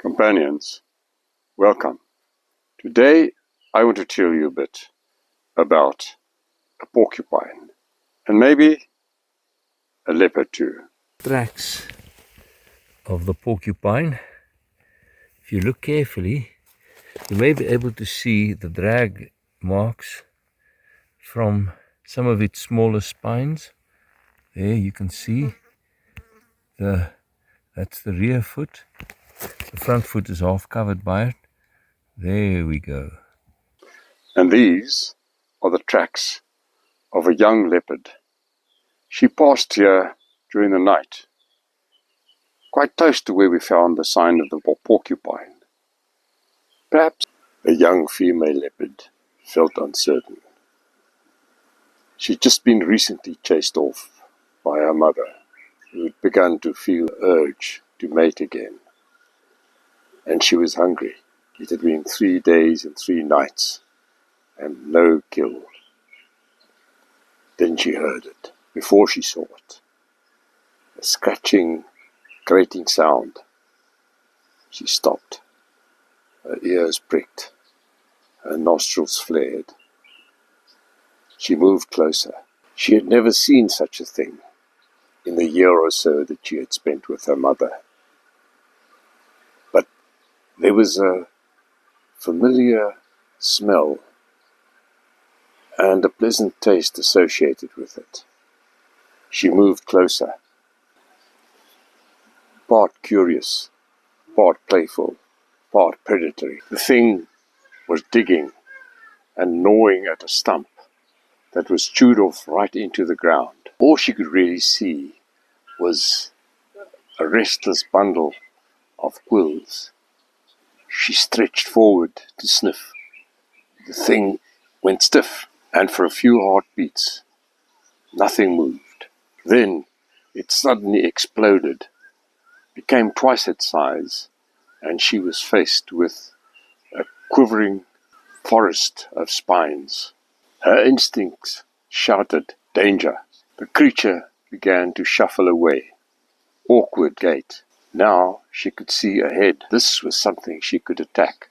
Companions, welcome. Today I want to tell you a bit about a porcupine and maybe a leopard too. Tracks of the porcupine. If you look carefully, you may be able to see the drag marks from some of its smaller spines. There you can see that's the rear foot. The front foot is half covered by it. There we go. And these are the tracks of a young leopard. She passed here during the night, quite close to where we found the sign of the porcupine. Perhaps a young female leopard felt uncertain. She'd just been recently chased off by her mother, who had begun to feel the urge to mate again. And she was hungry. It had been 3 days and 3 nights, and no kill. Then she heard it, before she saw it. A scratching, grating sound. She stopped. Her ears pricked. Her nostrils flared. She moved closer. She had never seen such a thing in the year or so that she had spent with her mother. But there was a familiar smell and a pleasant taste associated with it. She moved closer, part curious, part playful, part predatory. The thing was digging and gnawing at a stump that was chewed off right into the ground. All she could really see was a restless bundle of quills. She stretched forward to sniff. The thing went stiff, and for a few heartbeats, nothing moved. Then it suddenly exploded, became twice its size, and she was faced with a quivering forest of spines. Her instincts shouted, "Danger!" The creature began to shuffle away, awkward gait. Now she could see ahead. This was something she could attack.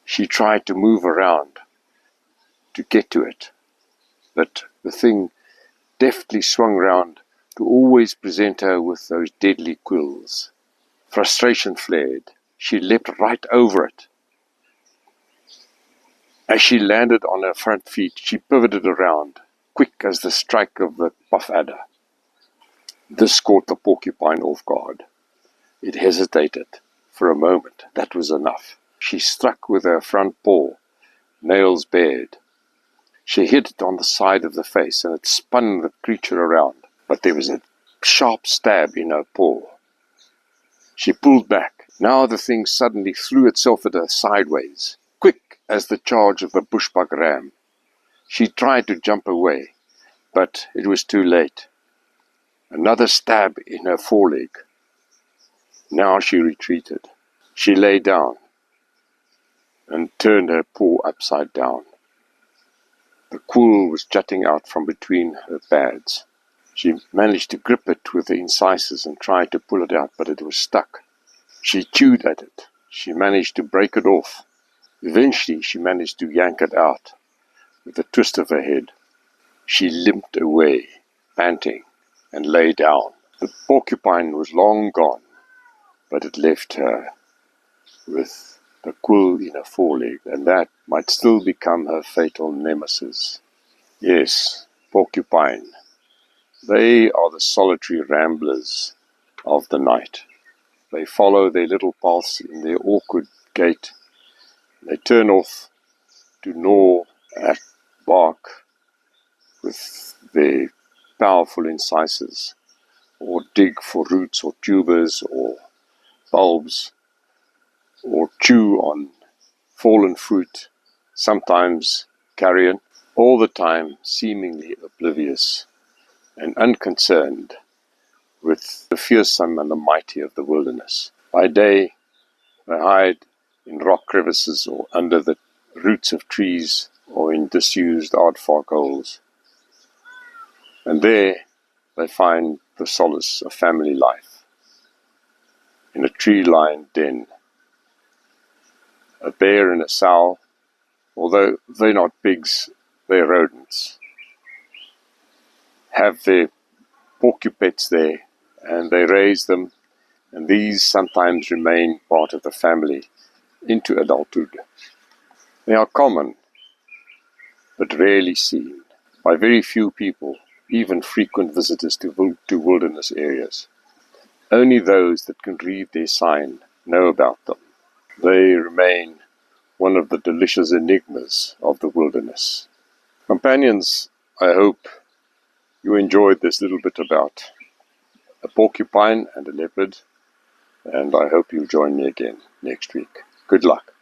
She tried to move around to get to it, but the thing deftly swung round to always present her with those deadly quills. Frustration flared. She leapt right over it. As she landed on her front feet, she pivoted around, quick as the strike of the puff adder. This caught the porcupine off guard. It hesitated for a moment. That was enough. She struck with her front paw, nails bared. She hit it on the side of the face, and it spun the creature around. But there was a sharp stab in her paw. She pulled back. Now the thing suddenly threw itself at her sideways, quick as the charge of a bushbuck ram. She tried to jump away, but it was too late. Another stab in her foreleg. Now she retreated. She lay down and turned her paw upside down. The quill was jutting out from between her pads. She managed to grip it with the incisors and tried to pull it out, but it was stuck. She chewed at it. She managed to break it off. Eventually she managed to yank it out with a twist of her head. She limped away, panting, and lay down. The porcupine was long gone, but it left her with the quill in her foreleg, and that might still become her fatal nemesis. Yes, porcupine. They are the solitary ramblers of the night. They follow their little paths in their awkward gait. They turn off to gnaw at bark with their powerful incisors, or dig for roots or tubers or bulbs, or chew on fallen fruit, sometimes carrion, all the time seemingly oblivious and unconcerned with the fearsome and the mighty of the wilderness. By day, they hide in rock crevices or under the roots of trees or in disused aardvark holes. And there they find the solace of family life. in a tree-lined den. A bear and a sow, although they're not pigs, they're rodents, have their porcupines there, and they raise them, and these sometimes remain part of the family into adulthood. They are common, but rarely seen by very few people, even frequent visitors to wilderness areas. Only those that can read their sign know about them. They remain one of the delicious enigmas of the wilderness. Companions, I hope you enjoyed this little bit about a porcupine and a leopard, and I hope you'll join me again next week. Good luck.